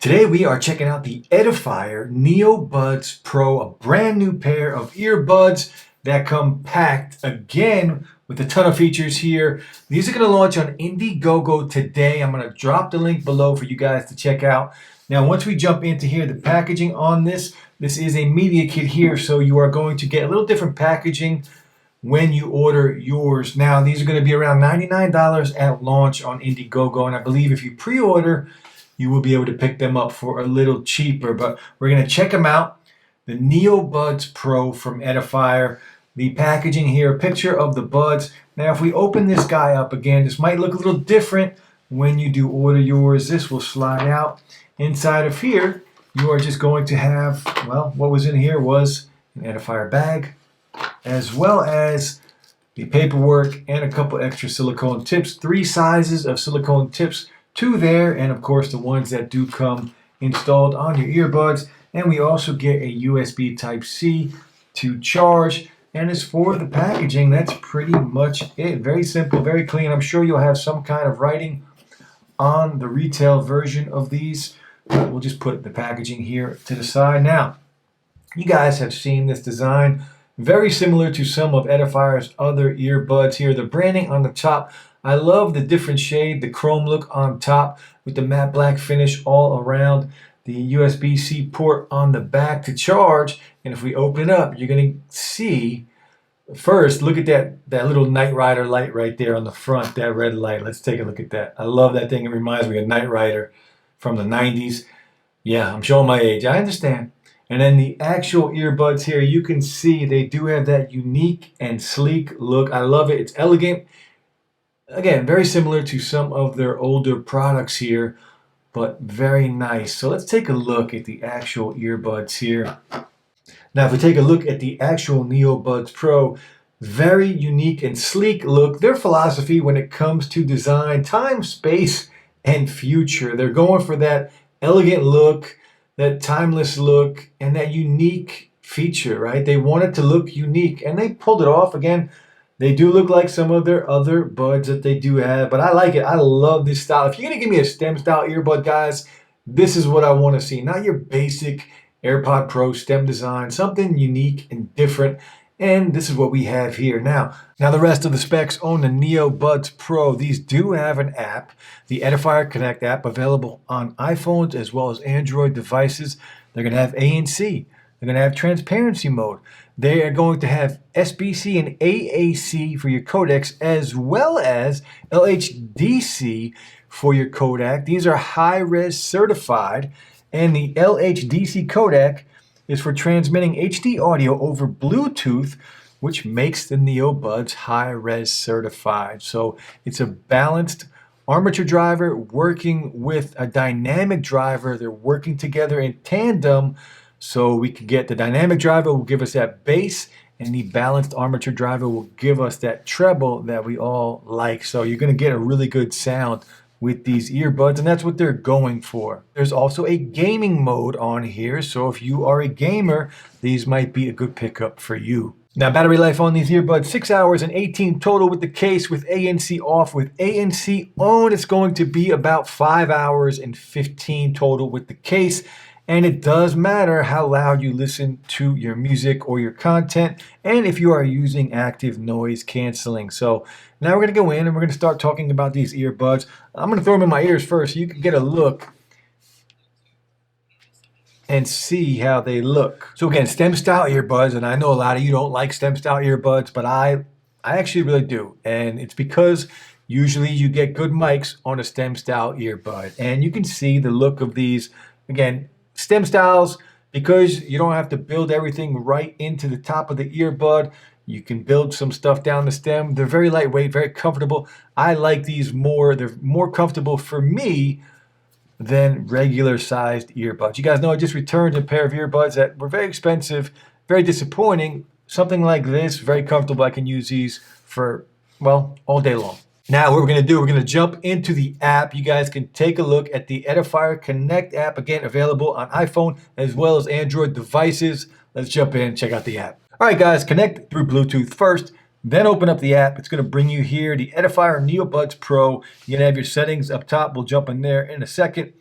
Today we are checking out the EDIFIER NEOBUDS PRO, a brand new pair of earbuds that come packed again with a ton of features here. These are going to launch on Indiegogo today. I'm going to drop the link below for you guys to check out. Now once we jump into here, the packaging on this is a media kit here, so you are going to get a little different packaging when you order yours. Now these are going to be around $99 at launch on Indiegogo, and I believe if you pre-order you will be able to pick them up for a little cheaper, but we're going to check them out. The NEOBUDS Pro from EDIFIER. The packaging here, a picture of the buds. Now if we open this guy up again, this might look a little different when you do order yours. This will slide out. Inside of here, you are just going to have, well, what was in here was an EDIFIER bag, as well as the paperwork and a couple extra silicone tips. 3 sizes of silicone tips, 2 there, and of course the ones that do come installed on your earbuds. And we also get a USB Type-C to charge. And as for the packaging, that's pretty much it. Very simple, very clean. I'm sure you'll have some kind of writing on the retail version of these. We'll just put the packaging here to the side. Now, you guys have seen this design. Very similar to some of EDIFIER's other earbuds here. The branding on the top, I love the different shade, the chrome look on top with the matte black finish all around. The USB-C port on the back to charge. And if we open it up, you're going to see, first, look at that little Knight Rider light right there on the front, that red light. Let's take a look at that. I love that thing. It reminds me of Knight Rider from the 90s. Yeah, I'm showing my age. I understand. And then the actual earbuds here, you can see they do have that unique and sleek look. I love it. It's elegant. Again, very similar to some of their older products here, but very nice. So let's take a look at the actual earbuds here. Now, if we take a look at the actual NEOBUDS Pro, very unique and sleek look. Their philosophy when it comes to design, time, space, and future. They're going for that elegant look, that timeless look, and that unique feature, right? They want it to look unique, and they pulled it off. Again, they do look like some of their other buds that they do have, but I like it. I love this style. If you're going to give me a stem style earbud, guys, this is what I want to see. Not your basic AirPod Pro stem design, something unique and different. And this is what we have here. Now the rest of the specs on the NEOBUDS Pro. These do have an app, the EDIFIER Connect app, available on iPhones as well as Android devices. They're going to have ANC. They're going to have transparency mode. They are going to have SBC and AAC for your codecs, as well as LHDC for your codec. These are high-res certified, and the LHDC codec is for transmitting HD audio over Bluetooth, which makes the NEOBUDS high-res certified. So it's a balanced armature driver working with a dynamic driver. They're working together in tandem. So we can get the dynamic driver will give us that bass, and the balanced armature driver will give us that treble that we all like. So you're going to get a really good sound with these earbuds, and that's what they're going for. There's also a gaming mode on here, so if you are a gamer, these might be a good pickup for you. Now, battery life on these earbuds, 6 hours and 18 total with the case. With ANC off, with ANC on, it's going to be about 5 hours and 15 total with the case. And it does matter how loud you listen to your music or your content, and if you are using active noise canceling. So now we're going to go in and we're going to start talking about these earbuds. I'm going to throw them in my ears first so you can get a look and see how they look. So again, stem style earbuds, and I know a lot of you don't like stem style earbuds, but I actually really do. And it's because usually you get good mics on a stem style earbud. And you can see the look of these. Again, stem styles, because you don't have to build everything right into the top of the earbud. You can build some stuff down the stem. They're very lightweight, very comfortable. I like these more. They're more comfortable for me than regular sized earbuds. You guys know I just returned a pair of earbuds that were very expensive, very disappointing. Something like this, very comfortable. I can use these for, well, all day long. Now what we're going to do, we're going to jump into the app. You guys can take a look at the EDIFIER Connect app, again available on iPhone as well as Android devices. Let's jump in and check out the app. All right guys, connect through Bluetooth first. Then open up the app. It's going to bring you here, the EDIFIER NEOBUDS Pro. You're going to have your settings up top. We'll jump in there in a second.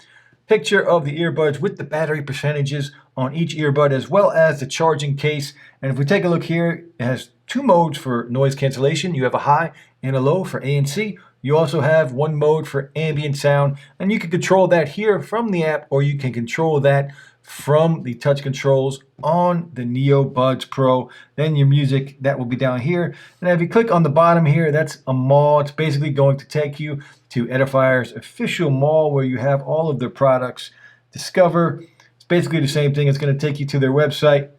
picture of the earbuds with the battery percentages on each earbud, as well as the charging case. And if we take a look here, it has two modes for noise cancellation. You have a high and a low for ANC. You also have one mode for ambient sound, and you can control that here from the app, or you can control that from the touch controls on the NeoBuds Pro. Then your music, that will be down here. And if you click on the bottom here, that's a mall. It's basically going to take you to Edifier's official mall where you have all of their products. Discover. It's basically the same thing. It's going to take you to their website.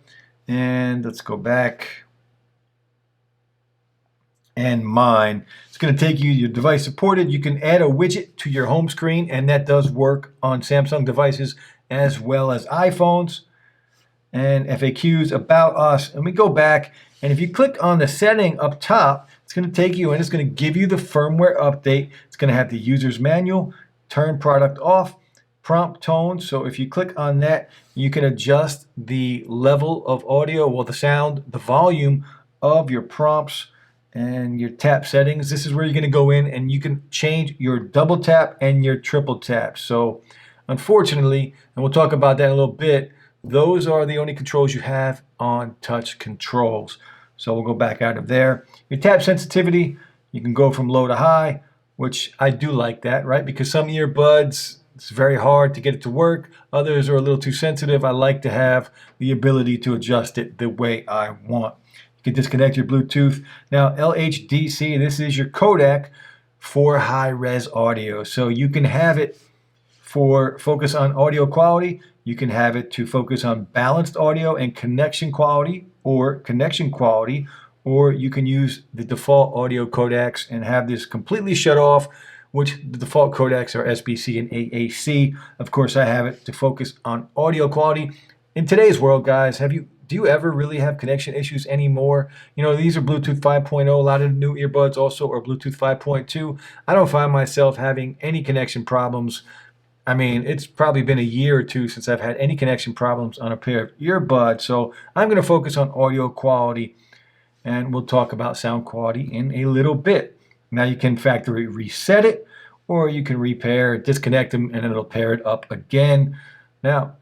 And let's go back. And mine. It's going to take you your device supported. You can add a widget to your home screen, and that does work on Samsung devices as well as iPhones. And FAQs about us. And we go back, and if you click on the setting up top, it's going to take you and it's going to give you the firmware update. It's going to have the user's manual, turn product off, prompt tone. So if you click on that, you can adjust the level of audio, well, the sound, the volume of your prompts and your tap settings. This is where you're going to go in and you can change your double tap and your triple tap. So unfortunately, and we'll talk about that in a little bit, those are the only controls you have on touch controls. So we'll go back out of there. Your tap sensitivity, you can go from low to high, which I do like that, right? Because some earbuds, it's very hard to get it to work. Others are a little too sensitive. I like to have the ability to adjust it the way I want. You can disconnect your Bluetooth. Now, LHDC, this is your codec for high-res audio. So you can have it for focus on audio quality. You can have it to focus on balanced audio and connection quality, or you can use the default audio codecs and have this completely shut off, which the default codecs are SBC and AAC. Of course, I have it to focus on audio quality. In today's world, guys, do you ever really have connection issues anymore? You know, these are Bluetooth 5.0. A lot of the new earbuds also are Bluetooth 5.2. I don't find myself having any connection problems. I mean, it's probably been a year or two since I've had any connection problems on a pair of earbuds. So I'm going to focus on audio quality, and we'll talk about sound quality in a little bit. Now you can factory reset it, or you can repair, disconnect them, and it'll pair it up again. Now,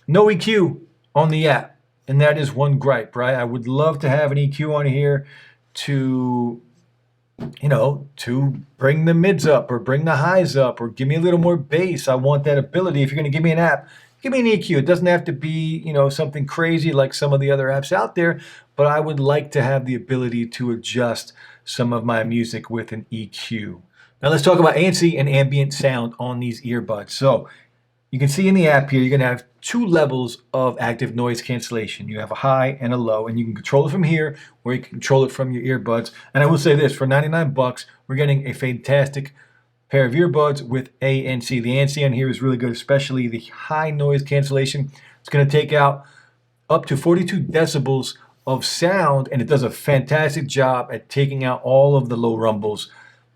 no EQ on the app, and that is one gripe, right? I would love to have an EQ on here to, you know, to bring the mids up or bring the highs up or give me a little more bass. I want that ability. If you're going to give me an app, give me an EQ. It doesn't have to be, you know, something crazy like some of the other apps out there, but I would like to have the ability to adjust some of my music with an EQ. Now let's talk about ANC and ambient sound on these earbuds. So you can see in the app here, you're going to have two levels of active noise cancellation. You have a high and a low, and you can control it from here, or you can control it from your earbuds. And I will say this, for 99 bucks, we're getting a fantastic pair of earbuds with ANC. The ANC on here is really good, especially the high noise cancellation. It's going to take out up to 42 decibels of sound, and it does a fantastic job at taking out all of the low rumbles.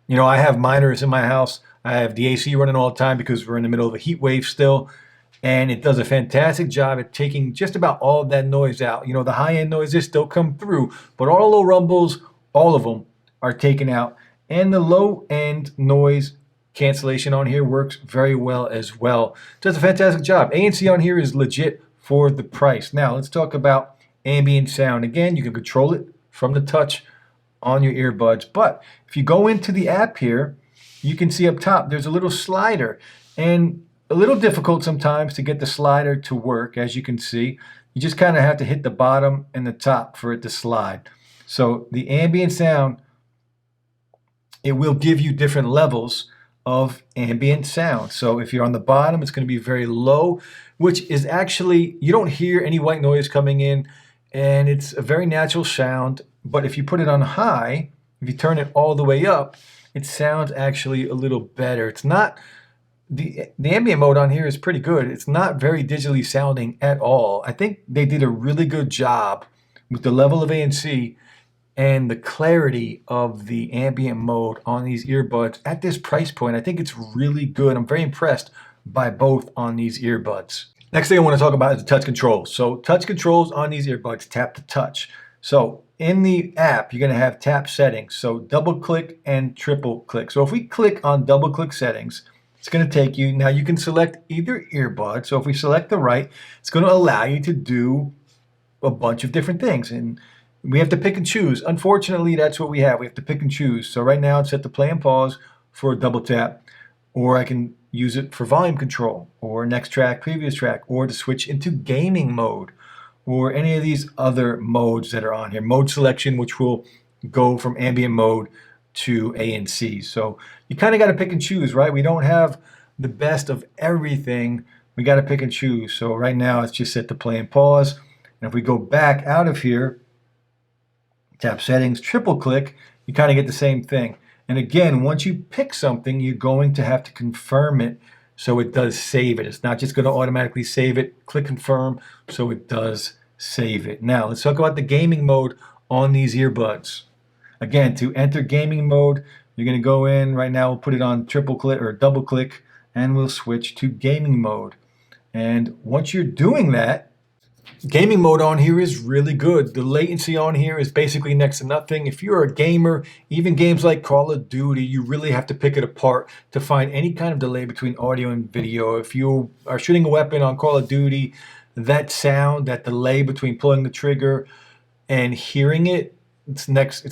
You know, I have minors in my house. I have the AC running all the time because we're in the middle of a heat wave still, and it does a fantastic job at taking just about all of that noise out. You know, the high-end noises still come through, but all the low rumbles, all of them are taken out, and the low-end noise cancellation on here works very well as well. Does a fantastic job. ANC on here is legit for the price. Now, let's talk about ambient sound. Again, you can control it from the touch on your earbuds, but if you go into the app here, you can see up top there's a little slider, and a little difficult sometimes to get the slider to work. As you can see, you just kind of have to hit the bottom and the top for it to slide. So the ambient sound, it will give you different levels of ambient sound. So if you're on the bottom, it's going to be very low, which is actually, you don't hear any white noise coming in, and it's a very natural sound. But if you put it on high, if you turn it all the way up, it sounds actually a little better. It's not, the ambient mode on here is pretty good. It's not very digitally sounding at all. I think they did a really good job with the level of ANC and the clarity of the ambient mode on these earbuds at this price point. I think it's really good. I'm very impressed by both on these earbuds. Next thing I want to talk about is the touch controls. So touch controls on these earbuds, tap to touch. So in the app, you're going to have tap settings. So double click and triple click. So if we click on double click settings, It's going to take you, now you can select either earbud. So if we select the right, it's going to allow you to do a bunch of different things. And we have to pick and choose. Unfortunately, that's what we have. We have to pick and choose. So right now it's set to play and pause for a double tap, or I can use it for volume control, or next track, previous track, or to switch into gaming mode, or any of these other modes that are on here. Mode selection, which will go from ambient mode to ANC. So you kind of got to pick and choose, right? We don't have the best of everything. We got to pick and choose. So right now it's just set to play and pause. And if we go back out of here, tap settings, triple click, you kind of get the same thing. And again, once you pick something, you're going to have to confirm it so it does save it. It's not just going to automatically save it. Click confirm so it does save it. Now let's talk about the gaming mode on these earbuds. Again, to enter gaming mode, you're going to go in right now. We'll put it on triple click or double click, and we'll switch to gaming mode. And once you're doing that, gaming mode on here is really good. The latency on here is basically next to nothing. If you're a gamer, even games like Call of Duty, you really have to pick it apart to find any kind of delay between audio and video. If you are shooting a weapon on Call of Duty, that sound, that delay between pulling the trigger and hearing it, it's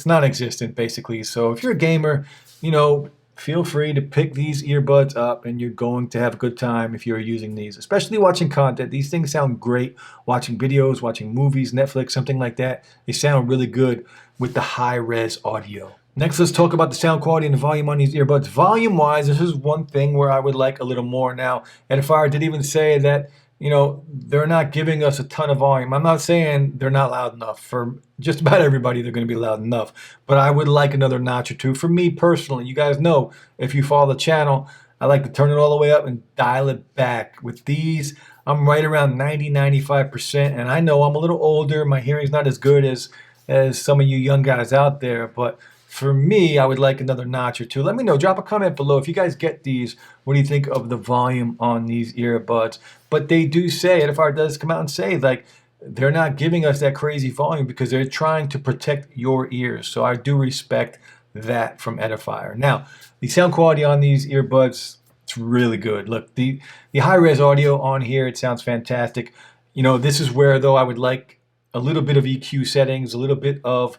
non-existent basically. So if you're a gamer, you know, feel free to pick these earbuds up and you're going to have a good time if you're using these, especially watching content. These things sound great watching videos, watching movies, Netflix, something like that. They sound really good with the high-res audio. Next, let's talk about the sound quality and the volume on these earbuds. Volume-wise, this is one thing where I would like a little more. Now, Edifier did even say that, you know, they're not giving us a ton of volume. I'm not saying they're not loud enough. For just about everybody, they're going to be loud enough. But I would like another notch or two. For me personally, you guys know, if you follow the channel, I like to turn it all the way up and dial it back. With these, I'm right around 90-95%. And I know I'm a little older. My hearing's not as good as some of you young guys out there. But for me, I would like another notch or two. Let me know. Drop a comment below. If you guys get these, what do you think of the volume on these earbuds? But they do say, Edifier does come out and say, like, they're not giving us that crazy volume because they're trying to protect your ears. So I do respect that from Edifier. Now, the sound quality on these earbuds, it's really good. Look, the high-res audio on here, it sounds fantastic. You know, this is where, though, I would like a little bit of EQ settings, a little bit of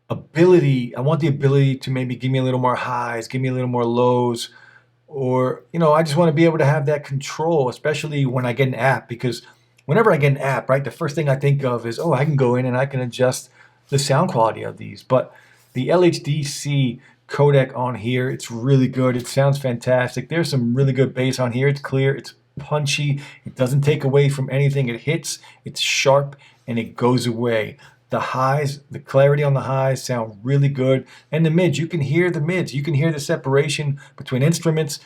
ability. I want the ability to maybe give me a little more highs, give me a little more lows, or, you know, I just want to be able to have that control, especially when I get an app, because whenever I get an app, right, the first thing I think of is, oh, I can go in and I can adjust the sound quality of these. But the LHDC codec on here, it's really good. It sounds fantastic. There's some really good bass on here. It's clear, it's punchy, it doesn't take away from anything. It hits, it's sharp, and it goes away. The highs, the clarity on the highs sound really good. And the mids, you can hear the mids. You can hear the separation between instruments.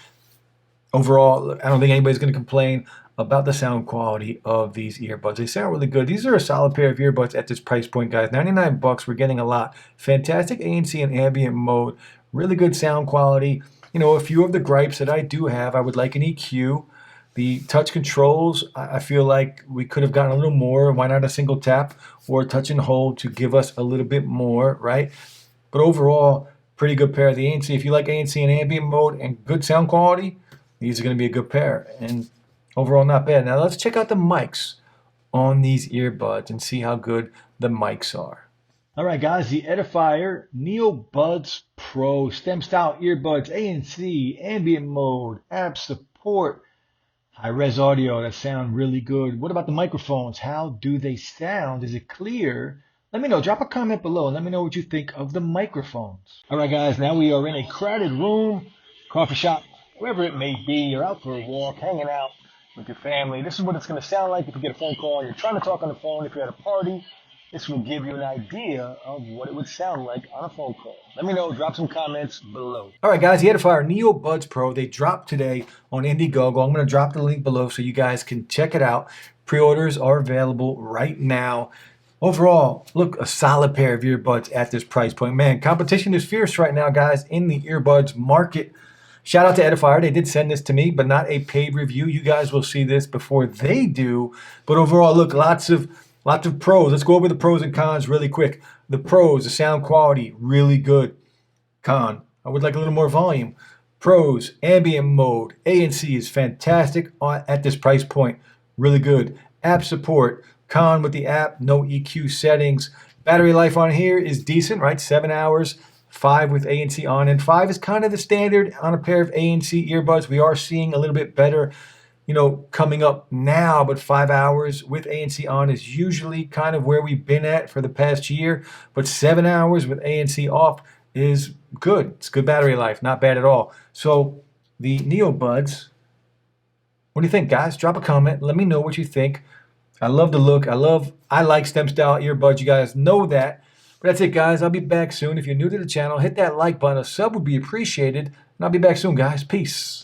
Overall, I don't think anybody's going to complain about the sound quality of these earbuds. They sound really good. These are a solid pair of earbuds at this price point, guys. 99 bucks, we're getting a lot. Fantastic ANC and ambient mode. Really good sound quality. You know, a few of the gripes that I do have, I would like an EQ. The touch controls, I feel like we could have gotten a little more. Why not a single tap or touch and hold to give us a little bit more, right? But overall, pretty good pair of the ANC. If you like ANC and ambient mode and good sound quality, these are going to be a good pair. And overall, not bad. Now let's check out the mics on these earbuds and see how good the mics are. All right, guys, the Edifier NeoBuds Pro stem style earbuds, ANC, ambient mode, app support, high-res audio that sound really good. What about the microphones? How do they sound? Is it clear? Let me know. Drop a comment below and let me know what you think of the microphones. All right, guys, now we are in a crowded room, coffee shop, wherever it may be. You're out for a walk, hanging out with your family. This is what it's going to sound like if you get a phone call and you're trying to talk on the phone. If you're at a party, this will give you an idea of what it would sound like on a phone call. Let me know. Drop some comments below. All right, guys, the Edifier NeoBuds Pro, they dropped today on Indiegogo. I'm going to drop the link below so you guys can check it out. Pre-orders are available right now. Overall, look, a solid pair of earbuds at this price point. Man, competition is fierce right now, guys, in the earbuds market. Shout out to Edifier. They did send this to me, but not a paid review. You guys will see this before they do. But overall, look, lots of pros. Let's go over the pros and cons really quick. The pros, the sound quality, really good. Con, I would like a little more volume. Pros, Ambient Mode, ANC is fantastic at this price point. Really good. App support. Con with the app, no EQ settings. Battery life on here is decent, right? 7 hours. 5 with ANC on, and 5 is kind of the standard on a pair of ANC earbuds. We are seeing a little bit better, coming up now, but 5 hours with ANC on is usually kind of where we've been at for the past year. But 7 hours with ANC off is good. It's good battery life, not bad at all. So the Neobuds, what do you think, guys? Drop a comment. Let me know what you think. I love the look. I like stem style earbuds. You guys know that. But that's it, guys. I'll be back soon. If you're new to the channel, hit that like button. A sub would be appreciated. And I'll be back soon, guys. Peace.